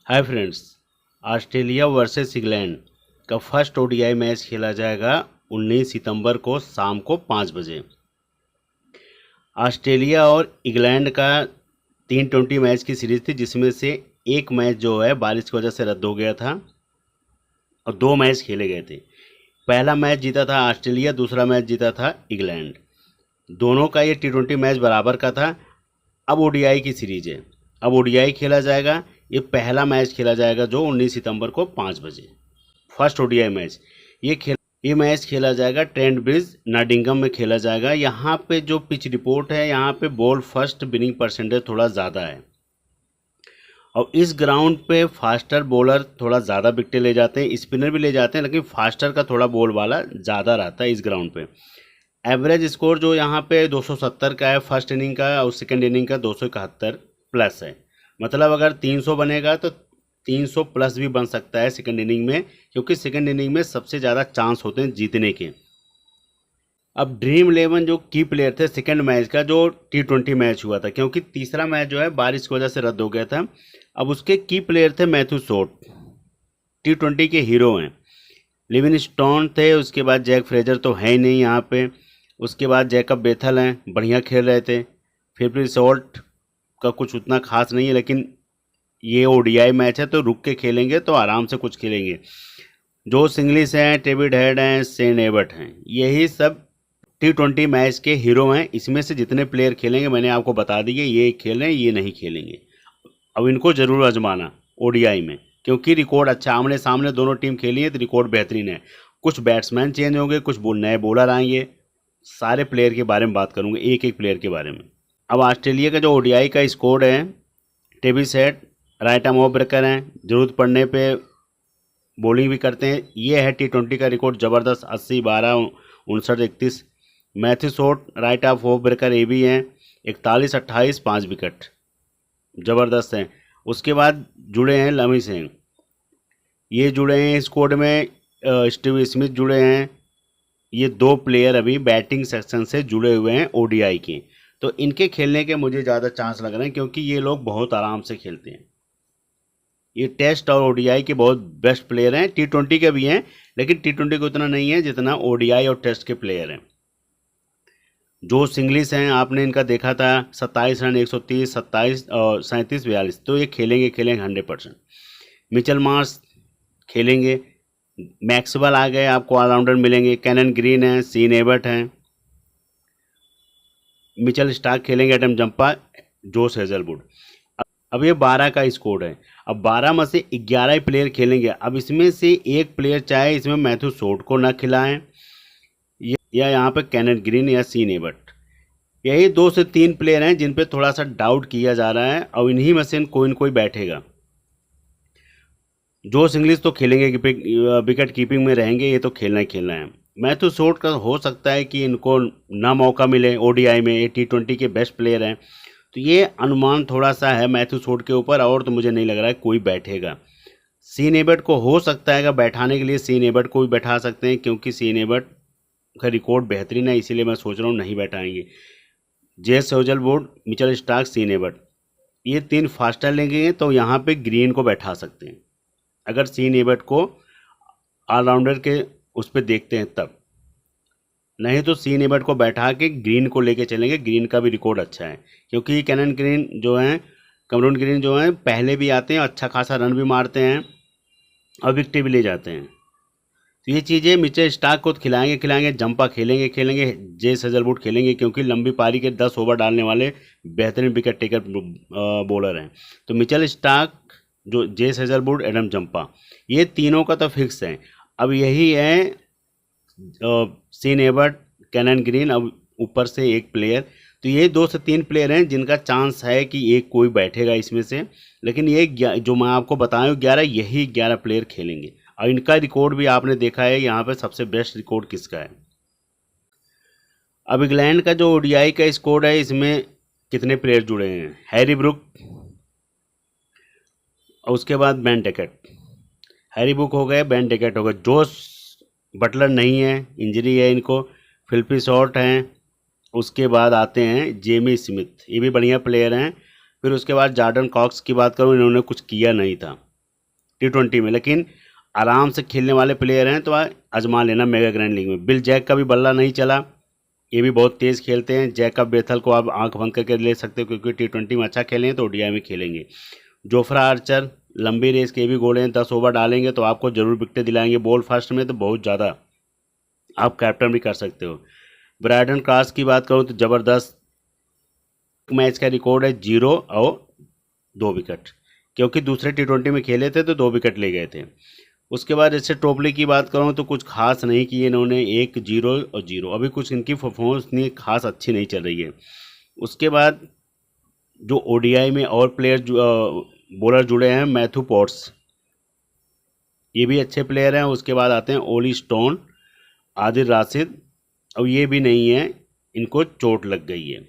Hi friends. Australia versus England का first ODI match खेला जाएगा 19 सितंबर को शाम को 5 बजे। ऑस्ट्रेलिया और इंग्लैंड का 3 मैच की सीरीज थी, जिसमें से एक मैच जो है बारिश की वजह से रद्द हो गया था और 2 मैच खेले गए थे। पहला मैच जीता था ऑस्ट्रेलिया, दूसरा मैच जीता था इंग्लैंड। दोनों का ये T20 मैच बराबर का था। अब ओडीआई की सीरीज है, अब ओडीआई खेला जाएगा। ये पहला मैच खेला जाएगा जो 19 सितंबर को 5 बजे, फर्स्ट ओडीआई मैच। ये मैच खेला जाएगा ट्रेंट ब्रिज नॉटिंघम में खेला जाएगा। यहाँ पे जो पिच रिपोर्ट है, यहाँ पे बॉल फर्स्ट विनिंग परसेंटेज थोड़ा ज़्यादा है और इस ग्राउंड पे फास्टर बॉलर थोड़ा ज़्यादा विकेटें ले जाते हैं, स्पिनर भी ले जाते हैं, लेकिन फास्टर का थोड़ा बॉल वाला ज़्यादा रहता है इस ग्राउंड पे। एवरेज स्कोर जो यहाँ पे 270 का है फर्स्ट इनिंग का, और सेकेंड इनिंग का 271 प्लस है। मतलब अगर 300 बनेगा तो 300 प्लस भी बन सकता है सेकेंड इनिंग में, क्योंकि सेकेंड इनिंग में सबसे ज़्यादा चांस होते हैं जीतने के। अब ड्रीम 11 जो की प्लेयर थे सेकेंड मैच का, जो T20 मैच हुआ था, क्योंकि तीसरा मैच जो है बारिश की वजह से रद्द हो गया था। अब उसके की प्लेयर थे मैथ्यू शॉट, T20 के हीरो हैं। लिविंगस्टोन थे, उसके बाद जैक फ्रेजर तो है ही नहीं यहाँ पे, उसके बाद जैकब बेथल हैं, बढ़िया खेल रहे थे। फिर सॉल्ट का कुछ उतना खास नहीं है, लेकिन ये ओडीआई मैच है तो रुक के खेलेंगे तो आराम से कुछ खेलेंगे। जो सिंग्लिस हैं, डेविड हेड हैं, शेन एबर्ट हैं, यही सब T20 मैच के हीरो हैं। इसमें से जितने प्लेयर खेलेंगे मैंने आपको बता दिए, ये खेलें ये नहीं खेलेंगे। अब इनको ज़रूर आजमाना ओडीआई में, क्योंकि रिकॉर्ड अच्छा, आमने सामने दोनों टीम खेली है तो रिकॉर्ड बेहतरीन है। कुछ बैट्समैन चेंज होंगे, कुछ नए बॉलर आएंगे। सारे प्लेयर के बारे में बात करूँगा, एक एक प्लेयर के बारे में। अब ऑस्ट्रेलिया का जो ओडीआई का स्कोर है, Travis head right arm of breaker हैं, ज़रूरत पड़ने पे बॉलिंग भी करते हैं। ये है T20 का रिकॉर्ड ज़बरदस्त, 80, 12, 59, 31। Matthew Short right of breaker ये भी हैं, 41, 28, 5 विकेट, ज़बरदस्त हैं। उसके बाद जुड़े हैं लमी सिंह, ये जुड़े हैं स्क्वाड में। स्टीव स्मिथ जुड़े हैं। ये 2 प्लेयर अभी बैटिंग सेक्शन से जुड़े हुए हैं ओडीआई के, तो इनके खेलने के मुझे ज़्यादा चांस लग रहे हैं, क्योंकि ये लोग बहुत आराम से खेलते हैं। ये टेस्ट और ओडीआई के बहुत बेस्ट प्लेयर हैं, T20 के भी हैं, लेकिन T20 को उतना नहीं है जितना ओडीआई और टेस्ट के प्लेयर हैं। जो सिंग्लिस हैं, आपने इनका देखा था, 27 रन, 130, 27 और 37, 42, तो ये खेलेंगे 100%। मिचेल मार्श खेलेंगे। मैक्सवेल आ गए, आपको ऑलराउंडर मिलेंगे। कैनन ग्रीन हैं, शेन एबर्ट हैं। मिचेल स्टार्क खेलेंगे, एडम जंपा, जोश हेजलवुड। अब ये 12 का स्कोर है। अब 12 में से 11 ही प्लेयर खेलेंगे। अब इसमें से एक प्लेयर चाहे इसमें मैथ्यू शॉट को ना खिलाएं, या यहाँ पे कैनन ग्रीन या शेन एबर्ट, यही 2 से 3 प्लेयर हैं जिन पे थोड़ा सा डाउट किया जा रहा है, और इन्हीं में से कोई न कोई बैठेगा। जोश इंग्लिश तो खेलेंगे, विकेट कीपिंग में रहेंगे, ये तो खेलना ही खेलना है। मैथ्यू शॉट का हो सकता है कि इनको ना मौका मिले ओडीआई में, ये T20 के बेस्ट प्लेयर हैं, तो ये अनुमान थोड़ा सा है मैथ्यू शॉट के ऊपर, और तो मुझे नहीं लग रहा है कोई बैठेगा। शेन एबर्ट को हो सकता है बैठाने के लिए, शेन एबर्ट को भी बैठा सकते हैं, क्योंकि शेन एबर्ट का रिकॉर्ड बेहतरीन है, इसीलिए मैं सोच रहा हूँ नहीं बैठाएंगे। Josh Hazlewood, Mitchell Starc, Sean Abbott, ये 3 फास्टर लेंगे तो यहाँ पे ग्रीन को बैठा सकते हैं, अगर शेन एबर्ट को ऑलराउंडर के उस पर देखते हैं तब। नहीं तो शेन एबर्ट को बैठा के ग्रीन को लेके चलेंगे, ग्रीन का भी रिकॉर्ड अच्छा है, क्योंकि कैनन ग्रीन जो हैं, कैमरून ग्रीन जो हैं, पहले भी आते हैं, अच्छा खासा रन भी मारते हैं और विकेट भी ले जाते हैं। तो ये चीज़ें मिचेल स्टार्क को खिलाएंगे, जंपा खेलेंगे, जेस हेजलवुड खेलेंगे, क्योंकि लंबी पारी के 10 ओवर डालने वाले बेहतरीन विकेट टेकर बॉलर हैं। तो मिचेल स्टार्क, जो जेस हेजलवुड, एडम जंपा, ये तीनों का तो फिक्स है। अब यही है शेन एबर्ट, कैनन ग्रीन, अब ऊपर से एक प्लेयर, तो ये 2 से 3 प्लेयर हैं जिनका चांस है कि एक कोई बैठेगा इसमें से, लेकिन ये जो मैं आपको बताया 11, यही 11 प्लेयर खेलेंगे। और इनका रिकॉर्ड भी आपने देखा है, यहाँ पे सबसे बेस्ट रिकॉर्ड किसका है। अब इंग्लैंड का जो ओडीआई का स्कोर है, इसमें कितने प्लेयर जुड़े हैं, हैरी ब्रुक, और उसके बाद बेन डकैट। हैरी ब्रुक हो गए, बेन डकैट हो गए, जोश बटलर नहीं है, इंजरी है इनको। फिलिप शॉर्ट हैं, उसके बाद आते हैं जेमी स्मिथ, ये भी बढ़िया प्लेयर हैं। फिर उसके बाद जॉर्डन कॉक्स की बात करूँ, इन्होंने कुछ किया नहीं था, T20 में, लेकिन आराम से खेलने वाले प्लेयर हैं तो आजमा लेना मेगा ग्रैंड लीग में। बिल जैक का भी बल्ला नहीं चला, ये भी बहुत तेज़ खेलते हैं। जैकब बेथल को आप आंख बंद करके ले सकते हो क्योंकि T20 में अच्छा खेलें तो ODI में खेलेंगे। जोफ्रा आर्चर लंबी रेस के भी घोड़े हैं, 10 ओवर डालेंगे तो आपको ज़रूर विकेटें दिलाएंगे। बॉल फर्स्ट में तो बहुत ज़्यादा आप कैप्टन भी कर सकते हो। ब्रायडन क्रॉस की बात करूँ तो ज़बरदस्त मैच का रिकॉर्ड है, 0 और 2 विकेट, क्योंकि दूसरे T20 में खेले थे तो 2 विकेट ले गए थे। उसके बाद जैसे टोपली की बात करूँ तो कुछ खास नहीं किए इन्होंने, 1 0 और 0, अभी कुछ इनकी परफॉर्मेंस इतनी खास अच्छी नहीं चल रही है। उसके बाद जो ODI में और प्लेयर बॉलर जुड़े हैं, मैथ्यू पॉट्स, ये भी अच्छे प्लेयर हैं। उसके बाद आते हैं ओली स्टोन, आदिल राशिद, अब ये भी नहीं है, इनको चोट लग गई है,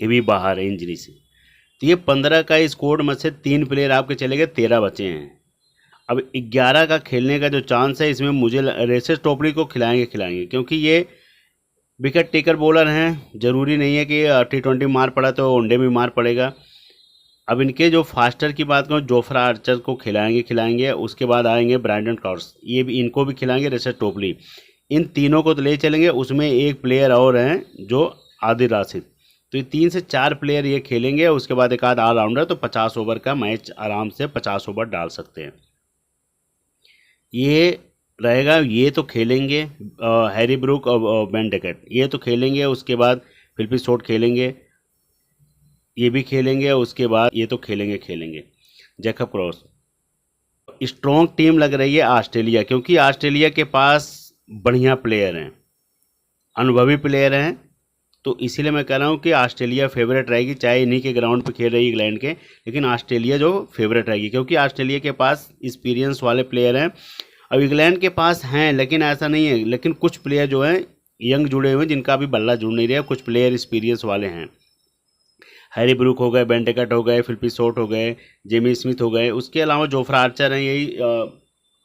ये भी बाहर है इंजरी से। तो ये 15 का स्कोर में से 3 प्लेयर आपके चले गए, 13 बचे हैं। अब 11 का खेलने का जो चांस है इसमें मुझे रेसेस टोपली को खिलाएंगे क्योंकि ये विकेट टेकर बॉलर हैं। ज़रूरी नहीं है कि T20 मार पड़ा तो वनडे में मार पड़ेगा। अब इनके जो फास्टर की बात करूँ, जोफ्रा आर्चर को खिलाएंगे। उसके बाद आएंगे ब्रायडन क्रॉस, ये भी इनको भी खिलाएंगे। रेसेस टोपली, इन तीनों को तो ले चलेंगे। उसमें एक प्लेयर और हैं जो आदिल राशिद, तो ये 3 से 4 प्लेयर ये खेलेंगे। उसके बाद एक आध ऑलराउंडर, तो 50 ओवर का मैच आराम से 50 ओवर डाल सकते हैं, ये रहेगा। ये तो खेलेंगे हैरी ब्रूक और बेन डेकेट, ये तो खेलेंगे। उसके बाद फिलिप शॉर्ट खेलेंगे, ये भी खेलेंगे। उसके बाद ये तो खेलेंगे जैकब क्रॉस। स्ट्रॉन्ग टीम लग रही है ऑस्ट्रेलिया, क्योंकि ऑस्ट्रेलिया के पास बढ़िया प्लेयर हैं, अनुभवी प्लेयर हैं, तो इसीलिए मैं कह रहा हूँ कि ऑस्ट्रेलिया फेवरेट रहेगी। चाहे इन्हीं के ग्राउंड पे खेल रही है इंग्लैंड के, लेकिन ऑस्ट्रेलिया जो फेवरेट रहेगी, क्योंकि ऑस्ट्रेलिया के पास एक्सपीरियंस वाले प्लेयर हैं। अब इंग्लैंड के पास हैं, लेकिन ऐसा नहीं है, लेकिन कुछ प्लेयर जो हैं यंग जुड़े हुए हैं, जिनका अभी बल्ला जुड़ नहीं रहा। कुछ प्लेयर एक्सपीरियंस वाले हैं, हैरी ब्रूक हो गए, बेन डेकेट हो गए, फिलिप शॉर्ट हो गए, जेमी स्मिथ हो गए। उसके अलावा जोफ्रा आर्चर हैं, यही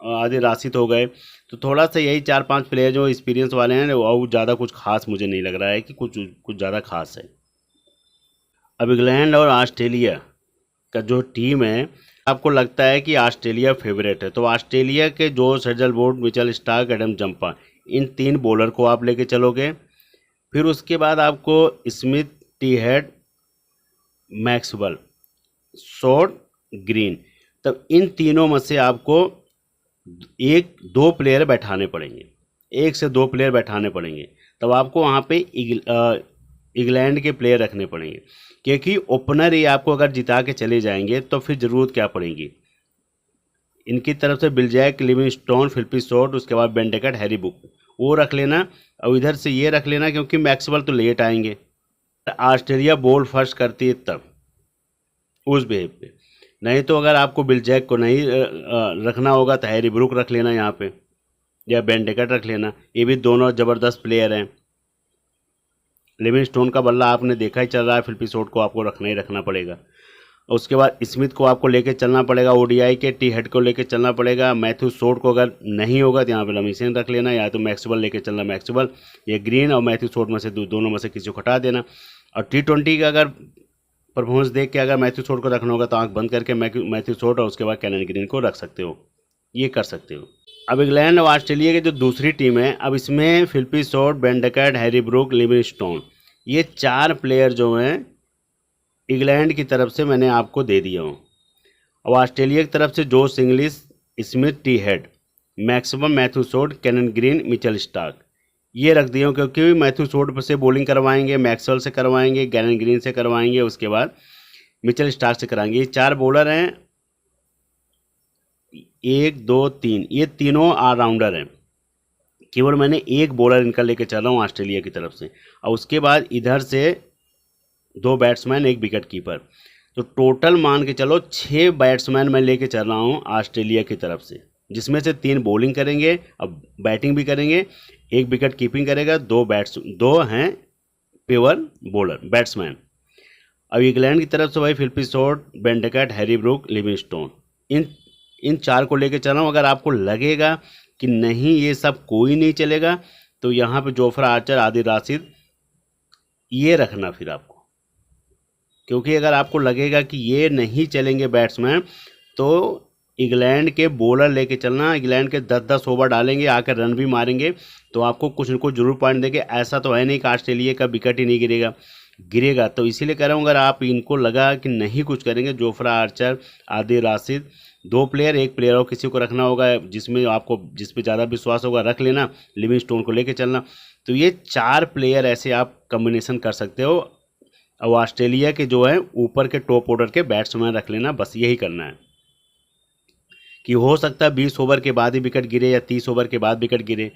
आदिल राशिद हो गए। तो थोड़ा सा यही 4-5 प्लेयर जो एक्सपीरियंस वाले हैं, और ज़्यादा कुछ खास मुझे नहीं लग रहा है कि कुछ ज़्यादा खास है। अब इंग्लैंड और ऑस्ट्रेलिया का जो टीम है, आपको लगता है कि ऑस्ट्रेलिया फेवरेट है, तो ऑस्ट्रेलिया के Josh Hazlewood, Mitchell Starc, Adam Zampa, इन 3 बॉलर को आप लेके चलोगे। फिर उसके बाद आपको Smith, T Head, Maxwell, Short, Green, तब इन तीनों में से आपको 1-2 प्लेयर बैठाने पड़ेंगे, 1 से 2 प्लेयर बैठाने पड़ेंगे। तब आपको वहाँ पे इंग्लैंड के प्लेयर रखने पड़ेंगे, क्योंकि ओपनर ही आपको अगर जिता के चले जाएंगे तो फिर ज़रूरत क्या पड़ेगी। इनकी तरफ से Will Jacks, Livingstone, Philip Short, उसके बाद बेन डेकेट, हैरी ब्रूक, वो रख लेना। और इधर से ये रख लेना, क्योंकि मैक्सवेल तो लेट आएंगे। ऑस्ट्रेलिया बॉल फर्स्ट करती है तब उस बेब पे, नहीं तो अगर आपको बिल जैक को नहीं रखना होगा तो हैरी ब्रूक रख लेना यहाँ पे, या बेन डेकेट रख लेना। ये भी दोनों ज़बरदस्त प्लेयर हैं। लिविंगस्टोन का बल्ला आपने देखा ही चल रहा है, फिलिप शॉर्ट को आपको रखना ही रखना पड़ेगा। उसके बाद स्मिथ को आपको लेके चलना पड़ेगा, ODI के। टी हेड को लेके चलना पड़ेगा। मैथ्यू शॉर्ट को अगर नहीं होगा तो यहाँ पे लमिसन रख लेना, या तो मैक्सवेल लेके चलना, मैक्सवेल, ये ग्रीन और मैथ्यू शॉर्ट में से दोनों में से किसी को हटा देना। और T20 का अगर परफॉर्मेंस देख के अगर मैथ्यू शॉर्ट को रखना होगा तो आंख बंद करके मैथ्यू शॉर्ट और उसके बाद कैनन ग्रीन को रख सकते हो, ये कर सकते हो। अब इंग्लैंड और ऑस्ट्रेलिया की जो दूसरी टीम है, अब इसमें Philip Short, Ben Duckett, Harry Brook, Livingstone, ये 4 प्लेयर जो हैं इंग्लैंड की तरफ से मैंने आपको दे दिया हूँ। और ऑस्ट्रेलिया की तरफ से Josh Inglis, Smith, T Head, maximum, Matthew Short, Cameron Green, Mitchell Starc, ये रख दिया हूँ, क्योंकि मैथ्यू शॉर्ट से बॉलिंग करवाएंगे, मैक्सवेल से करवाएंगे, कैनन ग्रीन से करवाएंगे, उसके बाद मिचेल स्टार्क से कराएंगे। ये 4 बॉलर हैं, 1 2 3, ये तीनों ऑलराउंडर हैं। केवल मैंने एक बॉलर इनका लेके चल रहा हूँ ऑस्ट्रेलिया की तरफ से, और उसके बाद इधर से 2 बैट्समैन, 1 विकेट कीपर, तो टोटल मान के चलो 6 बैट्समैन मैं लेके चल रहा हूँ ऑस्ट्रेलिया की तरफ से, जिसमें से 3 बॉलिंग करेंगे, अब बैटिंग भी करेंगे, 1 विकेट कीपिंग करेगा, 2 हैं प्योर बॉलर बैट्समैन। अब इंग्लैंड की तरफ से भाई Phillip Short, Ben Duckett, Harry Brook, Livingstone, इन 4 को लेके चल रहा हूँ। अगर आपको लगेगा कि नहीं ये सब कोई नहीं चलेगा, तो यहाँ पे जोफ्रा आर्चर, आदिल राशिद, ये रखना फिर आपको, क्योंकि अगर आपको लगेगा कि ये नहीं चलेंगे बैट्समैन, तो इंग्लैंड के बॉलर लेके चलना, इंग्लैंड के 10-10 ओवर डालेंगे, आकर रन भी मारेंगे तो आपको कुछ न कुछ जरूर पॉइंट देंगे। ऐसा तो है नहीं कि ऑस्ट्रेलिया का विकेट ही नहीं गिरेगा, गिरेगा। तो इसीलिए कह रहा हूँ, अगर आप इनको लगा कि नहीं कुछ करेंगे, Jofra Archer, Adil Rashid, 2 player, 1 player और किसी को रखना होगा जिसमें आपको जिस पे ज़्यादा विश्वास होगा रख लेना, लिविंगस्टोन को लेके चलना। तो ये 4 प्लेयर ऐसे आप कम्बिनेशन कर सकते हो। और ऑस्ट्रेलिया के जो है ऊपर के टॉप ऑर्डर के बैट्समैन रख लेना, बस यही करना है। कि हो सकता है 20 ओवर के बाद ही विकेट गिरे या 30 ओवर के बाद विकेट गिरे,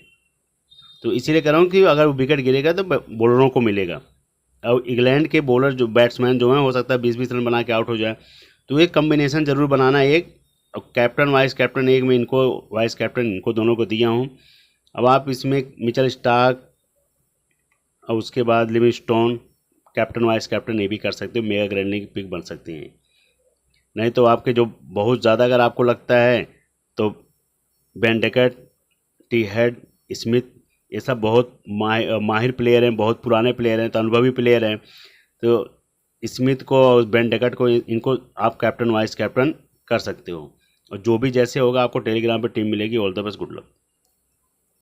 तो इसीलिए कह रहा हूँ कि अगर विकेट गिरेगा तो बॉलरों को मिलेगा। और इंग्लैंड के बॉलर जो बैट्समैन जो हैं हो सकता है 20-20 रन बना के आउट हो जाए। तो एक कम्बिनेशन ज़रूर बनाना है एक। और कैप्टन वाइस कैप्टन एक में इनको, वाइस कैप्टन इनको दोनों को दिया हूँ। अब आप इसमें मिचेल स्टार्क और उसके बाद लिविंगस्टोन, कैप्टन वाइस कैप्टन ये भी कर सकते हो, मेगा ग्रैंडी की पिक बन सकती हैं। नहीं तो आपके जो बहुत ज़्यादा अगर आपको लगता है तो बेन डेकर्ट, टी हेड, स्मिथ, ये सब बहुत माहिर प्लेयर हैं, बहुत पुराने प्लेयर हैं, तो अनुभवी प्लेयर हैं। तो स्मिथ को और बेन डेकर्ट को, इनको आप कैप्टन वाइस कैप्टन कर सकते हो। और जो भी जैसे होगा आपको टेलीग्राम पर टीम मिलेगी। All the best, good luck.